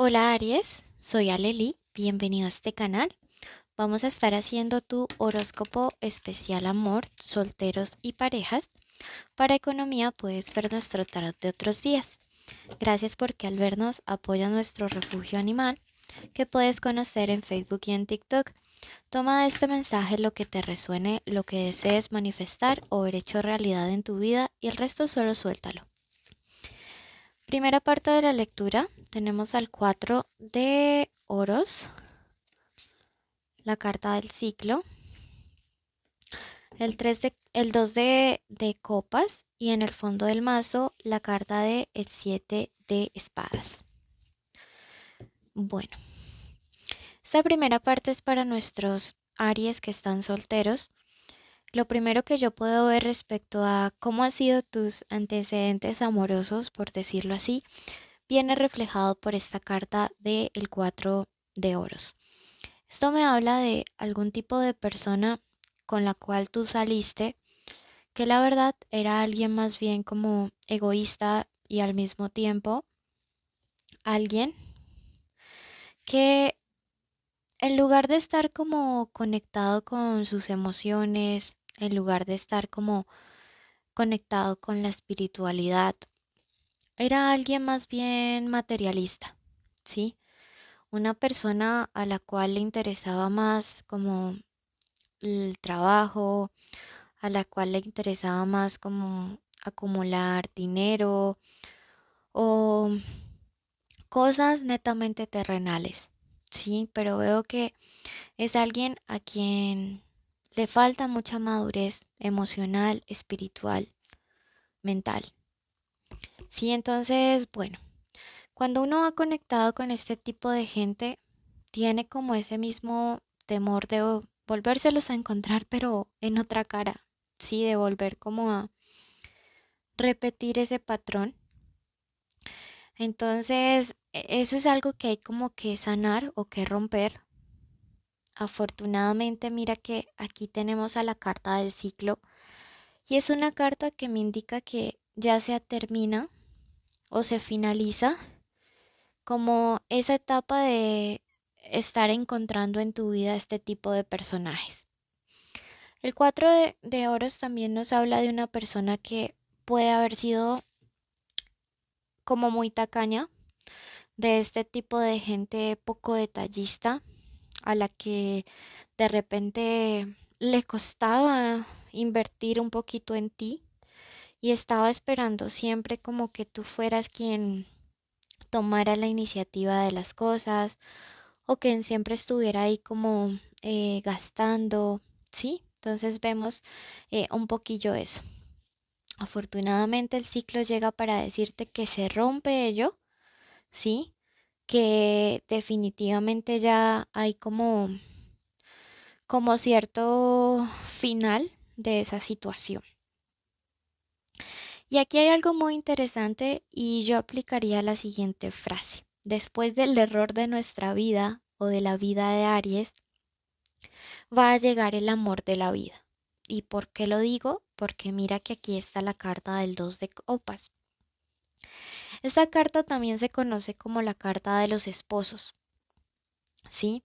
Hola Aries, soy Aleli, bienvenido a este canal. Vamos a estar haciendo tu horóscopo especial amor, solteros y parejas. Para economía puedes ver nuestro tarot de otros días. Gracias porque al vernos apoyas nuestro refugio animal que puedes conocer en Facebook y en TikTok. Toma de este mensaje lo que te resuene, lo que desees manifestar o ver hecho realidad en tu vida y el resto solo suéltalo. Primera parte de la lectura, tenemos al 4 de oros, la carta del ciclo, el 2 de copas y en el fondo del mazo la carta de el 7 de espadas. Bueno, esta primera parte es para nuestros Aries que están solteros. Lo primero que yo puedo ver respecto a cómo han sido tus antecedentes amorosos, por decirlo así, viene reflejado por esta carta del 4 de oros. Esto me habla de algún tipo de persona con la cual tú saliste, que la verdad era alguien más bien como egoísta y al mismo tiempo alguien que en lugar de estar como conectado con sus emociones, en lugar de estar como conectado con la espiritualidad, era alguien más bien materialista, ¿sí? Una persona a la cual le interesaba más como el trabajo, a la cual le interesaba más como acumular dinero o cosas netamente terrenales, ¿sí? Pero veo que es alguien a quien le falta mucha madurez emocional, espiritual, mental, ¿sí? Entonces, bueno, cuando uno va conectado con este tipo de gente, tiene como ese mismo temor de volvérselos a encontrar, pero en otra cara, ¿sí? De volver como a repetir ese patrón. Entonces, eso es algo que hay como que sanar o que romper. Afortunadamente, mira que aquí tenemos a la carta del ciclo y es una carta que me indica que ya se termina o se finaliza como esa etapa de estar encontrando en tu vida este tipo de personajes. El 4 de oros también nos habla de una persona que puede haber sido como muy tacaña, de este tipo de gente poco detallista, a la que de repente le costaba invertir un poquito en ti y estaba esperando siempre como que tú fueras quien tomara la iniciativa de las cosas o quien siempre estuviera ahí como gastando, ¿sí? Entonces vemos un poquillo eso. Afortunadamente el ciclo llega para decirte que se rompe ello, ¿sí? Que definitivamente ya hay como cierto final de esa situación. Y aquí hay algo muy interesante y yo aplicaría la siguiente frase. Después del error de nuestra vida o de la vida de Aries, va a llegar el amor de la vida. ¿Y por qué lo digo? Porque mira que aquí está la carta del 2 de copas. Esta carta también se conoce como la carta de los esposos, ¿sí?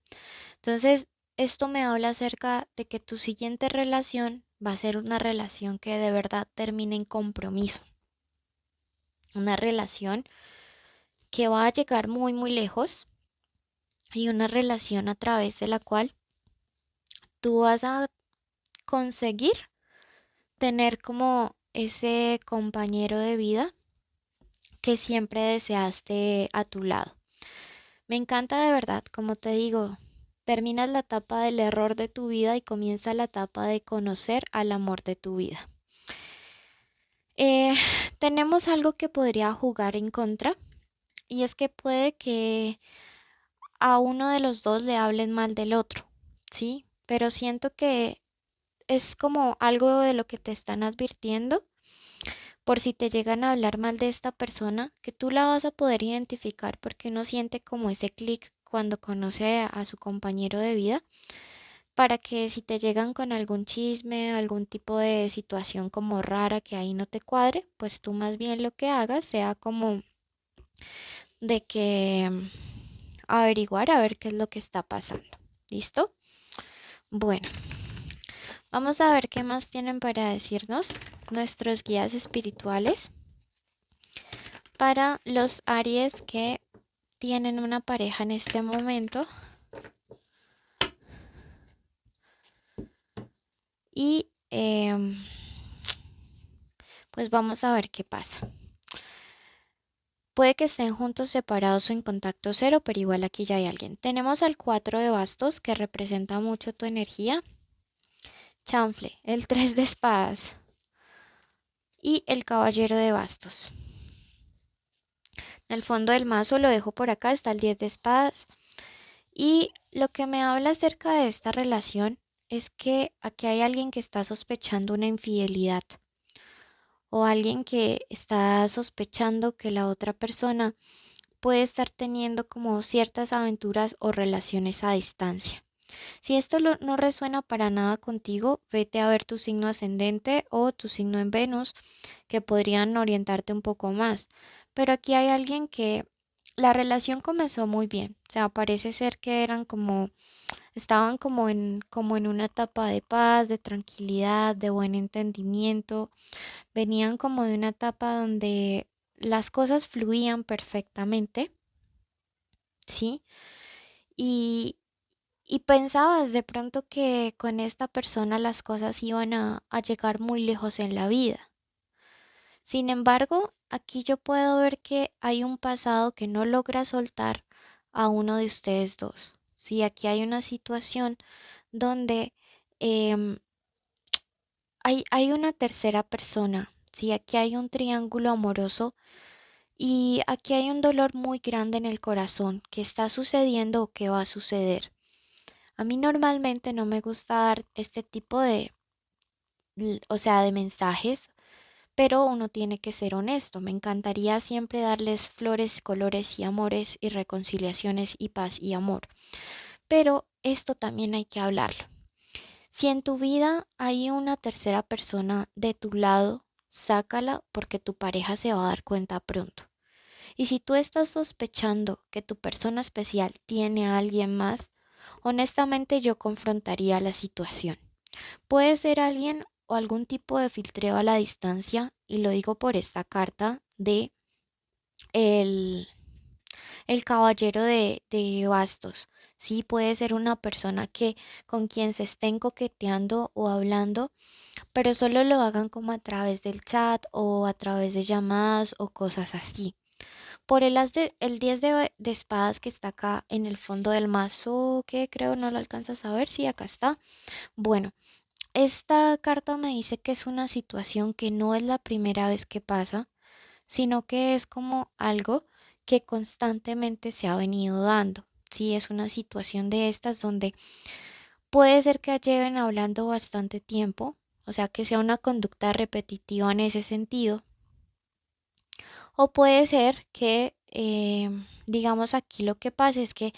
Entonces, esto me habla acerca de que tu siguiente relación va a ser una relación que de verdad termine en compromiso. Una relación que va a llegar muy, muy lejos y una relación a través de la cual tú vas a conseguir tener como ese compañero de vida que siempre deseaste a tu lado. Me encanta de verdad, como te digo, terminas la etapa del error de tu vida y comienza la etapa de conocer al amor de tu vida. Eh, tenemos algo que podría jugar en contra y es que puede que a uno de los dos le hablen mal del otro, ¿sí? Pero siento que es como algo de lo que te están advirtiendo por si te llegan a hablar mal de esta persona, que tú la vas a poder identificar porque uno siente como ese clic cuando conoce a su compañero de vida, para que si te llegan con algún chisme, algún tipo de situación como rara que ahí no te cuadre, pues tú más bien lo que hagas sea como de que averiguar a ver qué es lo que está pasando. ¿Listo? Bueno, vamos a ver qué más tienen para decirnos nuestros guías espirituales para los Aries que tienen una pareja en este momento. Y pues vamos a ver qué pasa. Puede que estén juntos, separados o en contacto cero, pero igual aquí ya hay alguien. Tenemos al 4 de bastos, que representa mucho tu energía. Chanfle, el 3 de espadas y el caballero de bastos. En el fondo del mazo lo dejo por acá, está el 10 de espadas. Y lo que me habla acerca de esta relación es que aquí hay alguien que está sospechando una infidelidad o alguien que está sospechando que la otra persona puede estar teniendo como ciertas aventuras o relaciones a distancia. Si esto no resuena para nada contigo, vete a ver tu signo ascendente o tu signo en Venus, que podrían orientarte un poco más. Pero aquí hay alguien que la relación comenzó muy bien. O sea, parece ser que eran como, estaban como en una etapa de paz, de tranquilidad, de buen entendimiento. Venían como de una etapa donde las cosas fluían perfectamente, ¿sí? Y, y pensabas de pronto que con esta persona las cosas iban a llegar muy lejos en la vida. Sin embargo, aquí yo puedo ver que hay un pasado que no logra soltar a uno de ustedes dos. Sí, aquí hay una situación donde em, hay una tercera persona. Sí, aquí hay un triángulo amoroso y aquí hay un dolor muy grande en el corazón que está sucediendo o que va a suceder. A mí normalmente no me gusta dar este tipo o sea, de mensajes, pero uno tiene que ser honesto. Me encantaría siempre darles flores, colores y amores y reconciliaciones y paz y amor. Pero esto también hay que hablarlo. Si en tu vida hay una tercera persona de tu lado, sácala porque tu pareja se va a dar cuenta pronto. Y si tú estás sospechando que tu persona especial tiene a alguien más, honestamente yo confrontaría la situación. Puede ser alguien o algún tipo de filtreo a la distancia, y lo digo por esta carta de el, el caballero de bastos. Sí, puede ser una persona que con quien se estén coqueteando o hablando, pero solo lo hagan como a través del chat o a través de llamadas o cosas así. Por el 10 de espadas que está acá en el fondo del mazo, que creo no lo alcanzas a ver, sí, acá está. Bueno, esta carta me dice que es una situación que no es la primera vez que pasa, sino que es como algo que constantemente se ha venido dando. Sí, es una situación de estas donde puede ser que lleven hablando bastante tiempo, o sea, que sea una conducta repetitiva en ese sentido, o puede ser que, digamos, aquí lo que pasa es que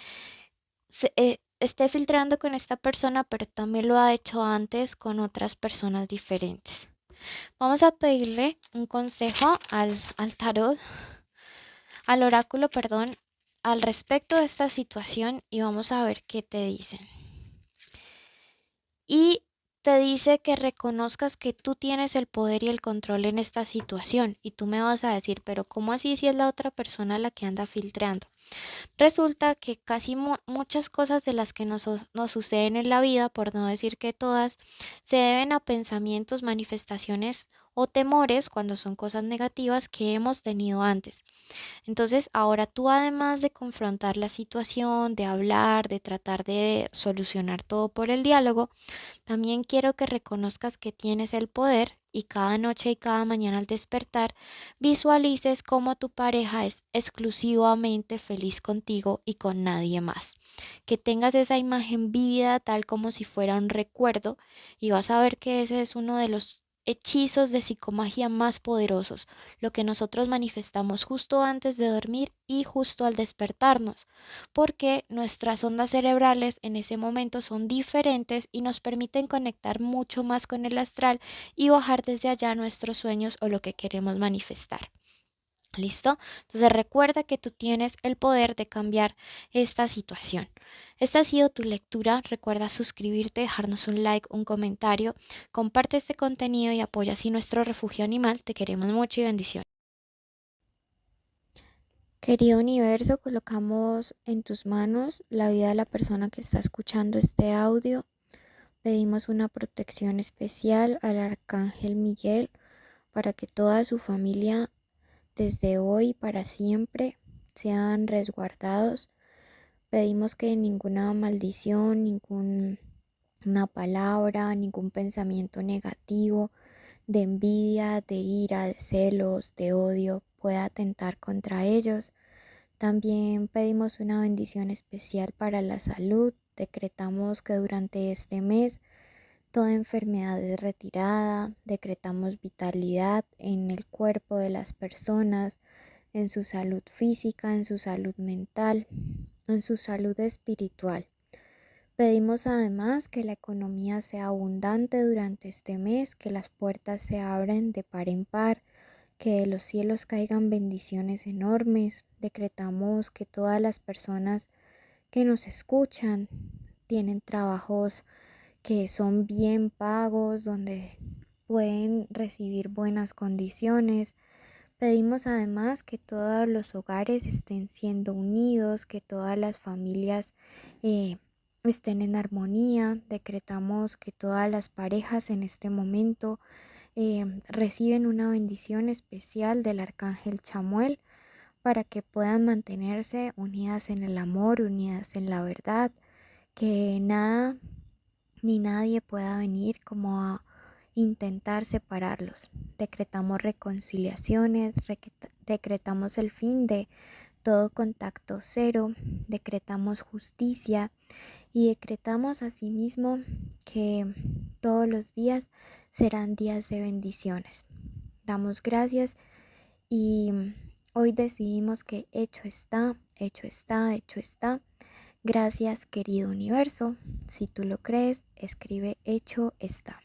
esté filtrando con esta persona, pero también lo ha hecho antes con otras personas diferentes. Vamos a pedirle un consejo al tarot, al oráculo, perdón, al respecto de esta situación y vamos a ver qué te dicen. Y te dice que reconozcas que tú tienes el poder y el control en esta situación. Y tú me vas a decir, pero ¿cómo así si es la otra persona la que anda filtrando? Resulta que casi muchas cosas de las que nos suceden en la vida, por no decir que todas, se deben a pensamientos, manifestaciones o temores cuando son cosas negativas que hemos tenido antes. Entonces, ahora tú además de confrontar la situación, de hablar, de tratar de solucionar todo por el diálogo, también quiero que reconozcas que tienes el poder y cada noche y cada mañana al despertar visualices cómo tu pareja es exclusivamente feliz contigo y con nadie más. Que tengas esa imagen vívida tal como si fuera un recuerdo y vas a ver que ese es uno de los hechizos de psicomagia más poderosos, lo que nosotros manifestamos justo antes de dormir y justo al despertarnos, porque nuestras ondas cerebrales en ese momento son diferentes y nos permiten conectar mucho más con el astral y bajar desde allá nuestros sueños o lo que queremos manifestar. ¿Listo? Entonces recuerda que tú tienes el poder de cambiar esta situación. Esta ha sido tu lectura. Recuerda suscribirte, dejarnos un like, un comentario. Comparte este contenido y apoya así nuestro refugio animal. Te queremos mucho y bendiciones. Querido universo, colocamos en tus manos la vida de la persona que está escuchando este audio. Pedimos una protección especial al arcángel Miguel para que toda su familia desde hoy para siempre sean resguardados. Pedimos que ninguna maldición, ninguna palabra, ningún pensamiento negativo de envidia, de ira, de celos, de odio pueda atentar contra ellos. También pedimos una bendición especial para la salud. Decretamos que durante este mes toda enfermedad es retirada. Decretamos vitalidad en el cuerpo de las personas, en su salud física, en su salud mental, en su salud espiritual. Pedimos además que la economía sea abundante durante este mes, que las puertas se abran de par en par, que de los cielos caigan bendiciones enormes. Decretamos que todas las personas que nos escuchan tienen trabajos que son bien pagos, donde pueden recibir buenas condiciones. Pedimos además que todos los hogares estén siendo unidos, que todas las familias estén en armonía. Decretamos que todas las parejas en este momento reciben una bendición especial del arcángel Chamuel para que puedan mantenerse unidas en el amor, unidas en la verdad, que nada ni nadie pueda venir como a intentar separarlos. Decretamos reconciliaciones, decretamos el fin de todo contacto cero, decretamos justicia y decretamos asimismo que todos los días serán días de bendiciones. Damos gracias y hoy decidimos que hecho está, hecho está, hecho está. Gracias, querido universo. Si tú lo crees, escribe hecho está.